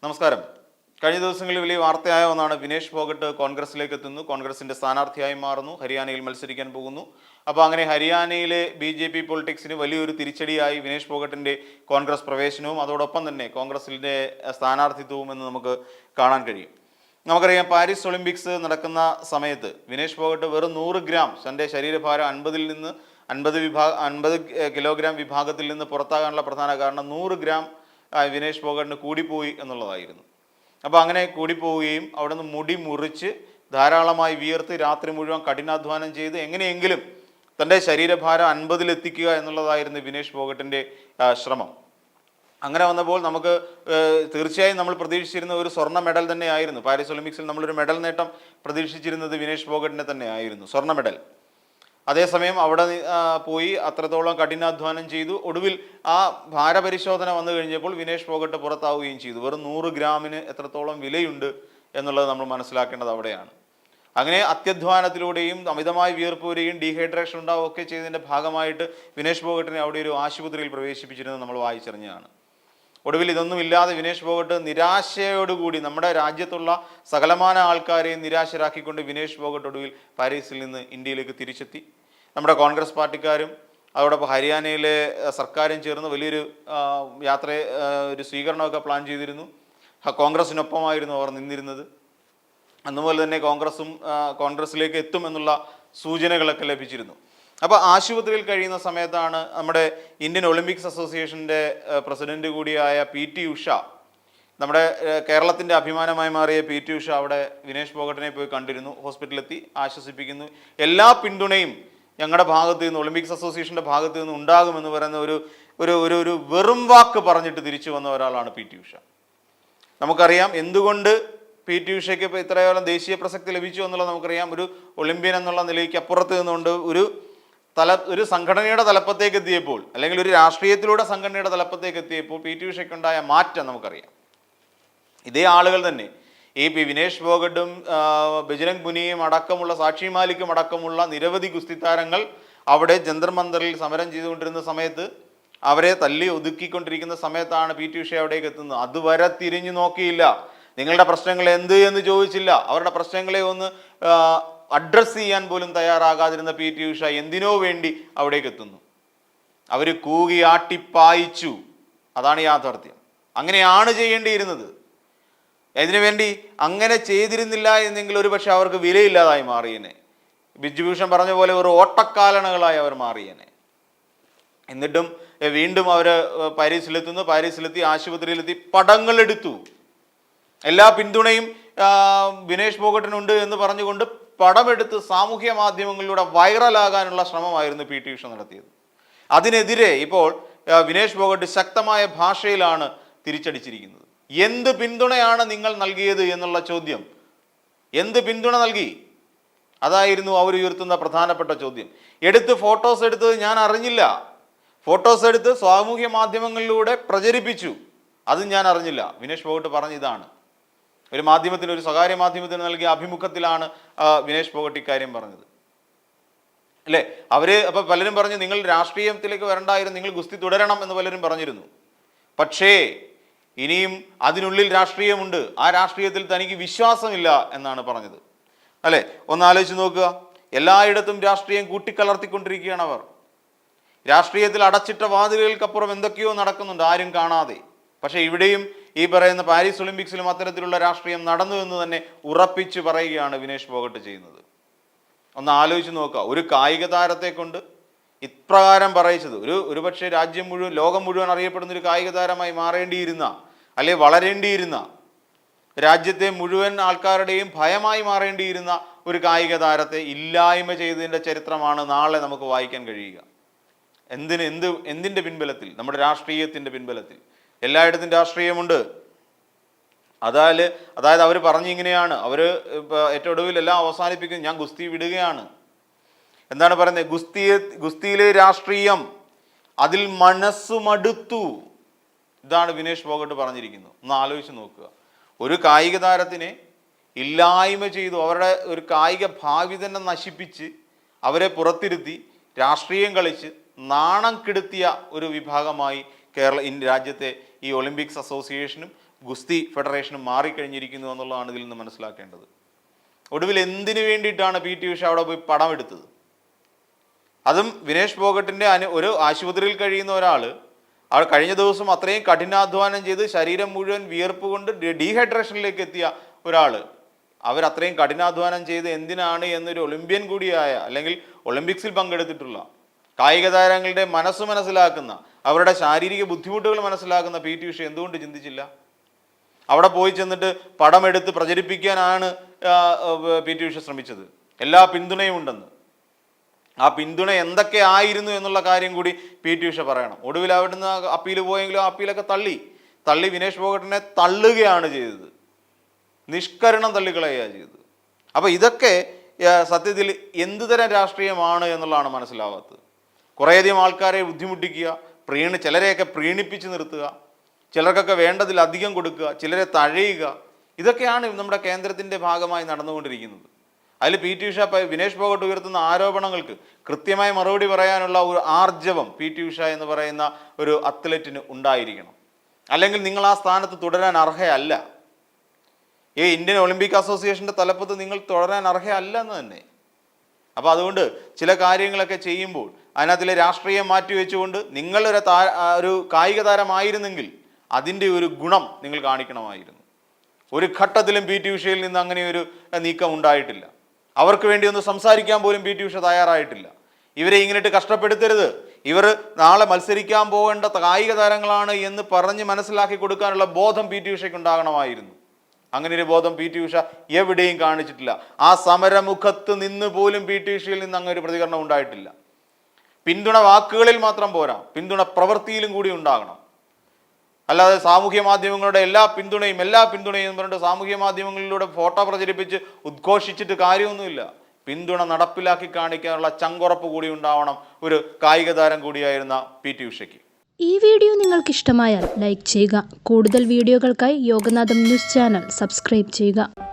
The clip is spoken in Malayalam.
നമസ്കാരം. കഴിഞ്ഞ ദിവസങ്ങളിൽ വലിയ വാർത്തയായ ഒന്നാണ് വിനേഷ് ഫോഗട്ട് കോൺഗ്രസിലേക്ക് എത്തുന്നു, കോൺഗ്രസിന്റെ സ്ഥാനാർത്ഥിയായി മാറുന്നു, ഹരിയാനയിൽ മത്സരിക്കാൻ പോകുന്നു. അപ്പോൾ അങ്ങനെ ഹരിയാനയിലെ BJP പൊളിറ്റിക്സിന് വലിയൊരു തിരിച്ചടിയായി വിനേഷ് ഫോഗട്ടിന്റെ കോൺഗ്രസ് പ്രവേശനവും അതോടൊപ്പം തന്നെ കോൺഗ്രസിന്റെ സ്ഥാനാർത്ഥിത്വവും എന്ന് നമുക്ക് കാണാൻ കഴിയും. നമുക്കറിയാം, പാരീസ് ഒളിമ്പിക്സ് നടക്കുന്ന സമയത്ത് വിനേഷ് ഫോഗട്ട് വെറും 100 ഗ്രാം തൻ്റെ ശരീരഭാരം 50 കിലോഗ്രാം വിഭാഗത്തിൽ നിന്ന് പുറത്താകാനുള്ള പ്രധാന കാരണം 100 ഗ്രാം വിനേഷ് ഫോഗട്ടിന് കൂടിപ്പോയി എന്നുള്ളതായിരുന്നു. അപ്പോൾ അങ്ങനെ കൂടിപ്പോവുകയും അവിടെ നിന്ന് മുടി മുറിച്ച് ധാരാളമായി വിയർത്ത് രാത്രി മുഴുവൻ കഠിനാധ്വാനം ചെയ്ത് എങ്ങനെയെങ്കിലും തൻ്റെ ശരീരഭാരം 50 എത്തിക്കുക എന്നുള്ളതായിരുന്നു വിനേഷ് ഫോഗട്ടിൻ്റെ ശ്രമം. അങ്ങനെ വന്നപ്പോൾ നമുക്ക് തീർച്ചയായും നമ്മൾ പ്രതീക്ഷിച്ചിരുന്ന ഒരു സ്വർണ്ണ മെഡൽ തന്നെയായിരുന്നു. പാരീസ് ഒളിമ്പിക്സിൽ നമ്മളൊരു മെഡൽ നേട്ടം പ്രതീക്ഷിച്ചിരുന്നത് വിനേഷ് ഫോഗട്ടിനെ തന്നെയായിരുന്നു, സ്വർണ്ണ മെഡൽ. അതേസമയം അവിടെ പോയി അത്രത്തോളം കഠിനാധ്വാനം ചെയ്തു. ഒടുവിൽ ആ ഭാരപരിശോധന വന്നു കഴിഞ്ഞപ്പോൾ വിനേഷ് ഫോഗട്ട് പുറത്താവുകയും ചെയ്തു. വെറും 100 ഗ്രാമിന് എത്രത്തോളം വിലയുണ്ട് എന്നുള്ളത് നമ്മൾ മനസ്സിലാക്കേണ്ടത് അവിടെയാണ്. അങ്ങനെ അത്യധ്വാനത്തിലൂടെയും അമിതമായി വിയർപ്പ് വരികയും ഡീഹൈഡ്രേഷൻ ഉണ്ടാവുകയും ഒക്കെ ചെയ്തതിൻ്റെ ഭാഗമായിട്ട് വിനേഷ് ഫോഗട്ടിനെ അവിടെ ഒരു ആശുപത്രിയിൽ പ്രവേശിപ്പിച്ചിരുന്നത് നമ്മൾ വായിച്ചറിഞ്ഞതാണ്. ഒടുവിൽ ഇതൊന്നുമില്ലാതെ വിനേഷ് ഫോഗട്ട് നിരാശയോടുകൂടി നമ്മുടെ രാജ്യത്തുള്ള സകലമാന ആൾക്കാരെയും നിരാശരാക്കിക്കൊണ്ട് വിനേഷ് ഫോഗട്ട് ഒടുവിൽ പാരീസിൽ നിന്ന് ഇന്ത്യയിലേക്ക് തിരിച്ചെത്തി. നമ്മുടെ കോൺഗ്രസ് പാർട്ടിക്കാരും അതോടൊപ്പം ഹരിയാനയിലെ സർക്കാരും ചേർന്ന് വലിയൊരു ഒരു സ്വീകരണമൊക്കെ പ്ലാൻ ചെയ്തിരുന്നു. കോൺഗ്രസിനൊപ്പമായിരുന്നു അവർ നിന്നിരുന്നത്. അതുപോലെ തന്നെ കോൺഗ്രസിലേക്ക് എത്തുമെന്നുള്ള സൂചനകളൊക്കെ ലഭിച്ചിരുന്നു. അപ്പോൾ ആശുപത്രിയിൽ കഴിയുന്ന സമയത്താണ് നമ്മുടെ ഇന്ത്യൻ ഒളിമ്പിക്സ് അസോസിയേഷൻ്റെ പ്രസിഡന്റ് കൂടിയായ PT ഉഷ, നമ്മുടെ കേരളത്തിൻ്റെ അഭിമാനമായി മാറിയ PT ഉഷ അവിടെ വിനേഷ് ഫോഗട്ടിനെ പോയി കണ്ടിരുന്നു. ഹോസ്പിറ്റലിലെത്തി ആശ്വസിപ്പിക്കുന്നു. എല്ലാ പിന്തുണയും ഞങ്ങളുടെ ഭാഗത്തു നിന്ന്, ഒളിമ്പിക്സ് അസോസിയേഷൻ്റെ ഭാഗത്തു നിന്ന് ഉണ്ടാകുമെന്ന് പറയുന്ന ഒരു വെറും വാക്ക് പറഞ്ഞിട്ട് തിരിച്ചു വന്ന ഒരാളാണ് PT ഉഷ. നമുക്കറിയാം എന്തുകൊണ്ട് PT ഉഷയ്ക്ക് ഇപ്പോൾ ഇത്രയോളം ദേശീയ പ്രസക്തി ലഭിച്ചു എന്നുള്ളത് നമുക്കറിയാം. ഒരു ഒളിമ്പ്യൻ എന്നുള്ള നിലയ്ക്ക് അപ്പുറത്ത് നിന്നുകൊണ്ട് ഒരു സംഘടനയുടെ തലപ്പത്തേക്ക് എത്തിയപ്പോൾ, അല്ലെങ്കിൽ ഒരു രാഷ്ട്രീയത്തിലൂടെ സംഘടനയുടെ തലപ്പത്തേക്ക് എത്തിയപ്പോൾ PT ഉഷയ്ക്കുണ്ടായ മാറ്റം നമുക്കറിയാം. ഇതേ ആളുകൾ തന്നെ ഈ വിനേഷ് ഫോഗട്ടും ബജ്രംഗ് പുനിയയും അടക്കമുള്ള സാക്ഷി മാലിക്കും അടക്കമുള്ള നിരവധി ഗുസ്തി താരങ്ങൾ അവിടെ ജന്തർ മന്ദറിൽ സമരം ചെയ്തുകൊണ്ടിരുന്ന സമയത്ത്, അവരെ തല്ലി ഒതുക്കിക്കൊണ്ടിരിക്കുന്ന സമയത്താണ് PT ഉഷ അവിടേക്ക് എത്തുന്നത്. അതുവരെ തിരിഞ്ഞു നോക്കിയില്ല, നിങ്ങളുടെ പ്രശ്നങ്ങൾ എന്ത് എന്ന് ചോദിച്ചില്ല. അവരുടെ പ്രശ്നങ്ങളെ ഒന്ന് അഡ്രസ്സ് ചെയ്യാൻ പോലും തയ്യാറാകാതിരുന്ന PT ഉഷ എന്തിനോ വേണ്ടി അവിടേക്ക് എത്തുന്നു. അവർ കൂകി ആട്ടിപ്പായിച്ചു. അതാണ് യാഥാർത്ഥ്യം. അങ്ങനെയാണ് ചെയ്യേണ്ടിയിരുന്നത്. അതിനുവേണ്ടി അങ്ങനെ ചെയ്തിരുന്നില്ല എന്നെങ്കിൽ ഒരുപക്ഷെ അവർക്ക് വിലയില്ലാതായി മാറിയേനെ. ബിജുഭൂഷൺ പറഞ്ഞ പോലെ ഒരു ഓട്ടക്കാലണകളായി അവർ മാറിയേനെ. എന്നിട്ടും വീണ്ടും അവർ പാരീസിലെത്തി ആശുപത്രിയിലെത്തി പടങ്ങളെടുത്തു. എല്ലാ പിന്തുണയും വിനേഷ് ഫോഗട്ടിനുണ്ട് എന്ന് പറഞ്ഞുകൊണ്ട് പടമെടുത്ത് സാമൂഹ്യ മാധ്യമങ്ങളിലൂടെ വൈറലാകാനുള്ള ശ്രമമായിരുന്നു PT ഉഷ നടത്തിയത്. അതിനെതിരെ ഇപ്പോൾ വിനേഷ് ഫോഗട്ട് ശക്തമായ ഭാഷയിലാണ് തിരിച്ചടിച്ചിരിക്കുന്നത്. എന്ത് പിന്തുണയാണ് നിങ്ങൾ നൽകിയത് എന്നുള്ള ചോദ്യം, എന്ത് പിന്തുണ നൽകി, അതായിരുന്നു അവർ ഉയർത്തുന്ന പ്രധാനപ്പെട്ട ചോദ്യം. ഫോട്ടോസ് എടുത്തത് ഞാൻ അറിഞ്ഞില്ല, ഫോട്ടോസ് എടുത്ത് സാമൂഹ്യ മാധ്യമങ്ങളിലൂടെ പ്രചരിപ്പിച്ചു, അത് ഞാൻ അറിഞ്ഞില്ല. വിനേഷ് ഫോഗട്ട് പറഞ്ഞതാണ്. ഒരു സ്വകാര്യ മാധ്യമത്തിന് നൽകിയ അഭിമുഖത്തിലാണ് വിനേഷ് ഫോഗട്ട് ഇക്കാര്യം പറഞ്ഞത്, അല്ലേ? അപ്പോൾ പലരും പറഞ്ഞു നിങ്ങൾ രാഷ്ട്രീയത്തിലേക്ക് വരണ്ടായിരുന്നു, നിങ്ങൾ ഗുസ്തി തുടരണം എന്ന് പലരും പറഞ്ഞിരുന്നു. പക്ഷേ ഇനിയും അതിനുള്ളിൽ രാഷ്ട്രീയമുണ്ട്, ആ രാഷ്ട്രീയത്തിൽ തനിക്ക് വിശ്വാസമില്ല എന്നാണ് പറഞ്ഞത്, അല്ലേ? ഒന്ന് ആലോചിച്ച് നോക്കുക. എല്ലായിടത്തും രാഷ്ട്രീയം കൂട്ടിക്കലർത്തിക്കൊണ്ടിരിക്കുകയാണ് അവർ. രാഷ്ട്രീയത്തിൽ അടച്ചിട്ട വാതിലുകൾക്കപ്പുറം എന്തൊക്കെയോ നടക്കുന്നുണ്ട്, ആരും കാണാതെ. പക്ഷേ ഇവിടെയും ഈ പറയുന്ന പാരീസ് ഒളിമ്പിക്സിലും അത്തരത്തിലുള്ള രാഷ്ട്രീയം നടന്നു എന്ന് തന്നെ ഉറപ്പിച്ച് പറയുകയാണ് വിനേഷ് ഫോഗട്ട് ചെയ്യുന്നത്. ഒന്ന് ആലോചിച്ച് നോക്കുക. ഒരു കായിക താരത്തെ കൊണ്ട് ഇപ്രകാരം പറയിച്ചത്, ഒരുപക്ഷെ രാജ്യം മുഴുവൻ, ലോകം മുഴുവൻ അറിയപ്പെടുന്ന ഒരു കായിക താരമായി മാറേണ്ടിയിരുന്ന, അല്ലെ വളരേണ്ടിയിരുന്ന, രാജ്യത്തെ മുഴുവൻ ആൾക്കാരുടെയും ഭയമായി മാറേണ്ടിയിരുന്ന ഒരു കായിക താരത്തെ ഇല്ലായ്മ ചെയ്തതിൻ്റെ ചരിത്രമാണ് നാളെ നമുക്ക് വായിക്കാൻ കഴിയുക. എന്തിൻ്റെ പിൻബലത്തിൽ? നമ്മുടെ രാഷ്ട്രീയത്തിൻ്റെ പിൻബലത്തിൽ. എല്ലായിടത്തും രാഷ്ട്രീയമുണ്ട്. അതായത് അവർ പറഞ്ഞിങ്ങനെയാണ്, അവർ ഏറ്റവും ഒടുവിൽ എല്ലാം അവസാനിപ്പിക്കുന്നു, ഞാൻ ഗുസ്തി വിടുകയാണ്. എന്താണ് പറയുന്നത്? ഗുസ്തിയിലെ രാഷ്ട്രീയം, അതിൽ മനസ്സു മടുത്തു. ഇതാണ് വിനേഷ് ഫോഗട്ട് പറഞ്ഞിരിക്കുന്നത്. ഒന്ന് ആലോചിച്ച് നോക്കുക. ഒരു കായിക താരത്തിനെ ഇല്ലായ്മ ചെയ്തു, അവരുടെ ഒരു കായിക ഭാവി തന്നെ നശിപ്പിച്ച്, അവരെ പുറത്തിരുത്തി രാഷ്ട്രീയം കളിച്ച് നാണം കെടുത്തിയ ഒരു വിഭാഗമായി രാജ്യത്തെ ഈ ഒളിമ്പിക്സ് അസോസിയേഷനും ഗുസ്തി ഫെഡറേഷനും മാറിക്കഴിഞ്ഞിരിക്കുന്നു എന്നുള്ളതാണ് ഇതിൽ നിന്ന് മനസ്സിലാക്കേണ്ടത്. ഒടുവിൽ എന്തിനു വേണ്ടിയിട്ടാണ് PT ഉഷ അവിടെ പോയി പടം എടുത്തത്? അതും വിനേഷ് ഫോഗട്ടിൻ്റെ ഒരു ആശുപത്രിയിൽ കഴിയുന്ന ഒരാൾ, അവർ കഴിഞ്ഞ ദിവസം അത്രയും കഠിനാധ്വാനം ചെയ്ത് ശരീരം മുഴുവൻ വിയർപ്പ് കൊണ്ട് ഡീഹൈഡ്രേഷനിലേക്ക് എത്തിയ ഒരാൾ, അവരത്രയും കഠിനാധ്വാനം ചെയ്ത് എന്തിനാണ് എന്നൊരു ഒളിമ്പ്യൻ കൂടിയായ, അല്ലെങ്കിൽ ഒളിമ്പിക്സിൽ പങ്കെടുത്തിട്ടുള്ള കായിക താരങ്ങളുടെ മനസ്സ് മനസ്സിലാക്കുന്ന, അവരുടെ ശാരീരിക ബുദ്ധിമുട്ടുകൾ മനസ്സിലാക്കുന്ന PT ഉഷ എന്തുകൊണ്ട് ചിന്തിച്ചില്ല? അവിടെ പോയി ചെന്നിട്ട് പടമെടുത്ത് പ്രചരിപ്പിക്കാനാണ് PT ഉഷ ശ്രമിച്ചത്. എല്ലാ പിന്തുണയും ഉണ്ടെന്ന്. ആ പിന്തുണ എന്തൊക്കെ ആയിരുന്നു എന്നുള്ള കാര്യം കൂടി PT ഉഷ പറയണം. ഒടുവിൽ അവിടുന്ന് അപ്പീൽ പോയെങ്കിലും ആ അപ്പീലൊക്കെ തള്ളി വിനേഷ് ഫോഗട്ടിനെ തള്ളുകയാണ് ചെയ്തത്. നിഷ്കരണം തള്ളിക്കളയുകയാണ് ചെയ്തത്. അപ്പോൾ ഇതൊക്കെ സത്യത്തിൽ എന്തുതരം രാഷ്ട്രീയമാണ് എന്നുള്ളതാണ് മനസ്സിലാവാത്തത്. കുറേയധികം ആൾക്കാരെ ബുദ്ധിമുട്ടിക്കുക, ചിലരെയൊക്കെ പ്രീണിപ്പിച്ച് നിർത്തുക, ചിലർക്കൊക്കെ വേണ്ടതിലധികം കൊടുക്കുക, ചിലരെ തഴയുക, ഇതൊക്കെയാണ് നമ്മുടെ കേന്ദ്രത്തിൻ്റെ ഭാഗമായി നടന്നുകൊണ്ടിരിക്കുന്നത്. അതിൽ PT ഉഷ വിനേഷ് ഫോഗട്ട് ഉയർത്തുന്ന ആരോപണങ്ങൾക്ക് കൃത്യമായി മറുപടി പറയാനുള്ള ഒരു ആർജവം PT ഉഷ എന്ന് പറയുന്ന ഒരു അത്ലറ്റിന് ഉണ്ടായിരിക്കണം. അല്ലെങ്കിൽ നിങ്ങൾ ആ സ്ഥാനത്ത് തുടരാൻ അർഹയല്ല. ഇന്ത്യൻ ഒളിമ്പിക് അസോസിയേഷൻ്റെ തലപ്പത്ത് നിങ്ങൾ തുടരാൻ അർഹയല്ല എന്ന് തന്നെ. അപ്പോൾ അതുകൊണ്ട് ചില കാര്യങ്ങളൊക്കെ ചെയ്യുമ്പോൾ അതിനകത്തിലെ രാഷ്ട്രീയം മാറ്റിവെച്ചുകൊണ്ട് ഒരു കായിക താരമായിരുന്നെങ്കിൽ അതിൻ്റെ ഒരു ഗുണം നിങ്ങൾ കാണിക്കണമായിരുന്നു. ഒരു ഘട്ടത്തിലും PT ഉഷയിൽ നിന്ന് അങ്ങനെ ഒരു നീക്കം ഉണ്ടായിട്ടില്ല. അവർക്ക് വേണ്ടി ഒന്ന് സംസാരിക്കാൻ പോലും PT ഉഷ തയ്യാറായിട്ടില്ല. ഇവരെ ഇങ്ങനെയിട്ട് കഷ്ടപ്പെടുത്തരുത്, ഇവർ നാളെ മത്സരിക്കാൻ പോകേണ്ട കായിക താരങ്ങളാണ് എന്ന് പറഞ്ഞ് മനസ്സിലാക്കി കൊടുക്കാനുള്ള ബോധം PT ഉഷയ്ക്ക് ഉണ്ടാകണമായിരുന്നു. അങ്ങനെ ഒരു ബോധം PT ഉഷ എവിടെയും കാണിച്ചിട്ടില്ല. ആ സമരമുഖത്ത് നിന്ന് പോലും PT ഉഷയിൽ നിന്ന് അങ്ങനെ ഒരു പ്രതികരണം ഉണ്ടായിട്ടില്ല. പിന്തുണ വാക്കുകളിൽ മാത്രം പോരാ, പിന്തുണ പ്രവൃത്തിയിലും കൂടി ഉണ്ടാകണം. അല്ലാതെ സാമൂഹ്യ മാധ്യമങ്ങളുടെ എല്ലാ പിന്തുണയും പറഞ്ഞിട്ട് സാമൂഹ്യ മാധ്യമങ്ങളിലൂടെ ഫോട്ടോ പ്രചരിപ്പിച്ച് ഉദ്ഘോഷിച്ചിട്ട് കാര്യമൊന്നുമില്ല. പിന്തുണ നടപ്പിലാക്കി കാണിക്കാനുള്ള ചങ്കുറപ്പ് കൂടി ഉണ്ടാവണം ഒരു കായിക താരം കൂടിയായിരുന്ന PT ഉഷയ്ക്ക്. ഈ വീഡിയോ നിങ്ങൾക്ക് ഇഷ്ടമായാൽ ലൈക്ക് ചെയ്യുക. കൂടുതൽ വീഡിയോകൾക്കായി യോഗനാഥം ന്യൂസ് ചാനൽ സബ്സ്ക്രൈബ് ചെയ്യുക.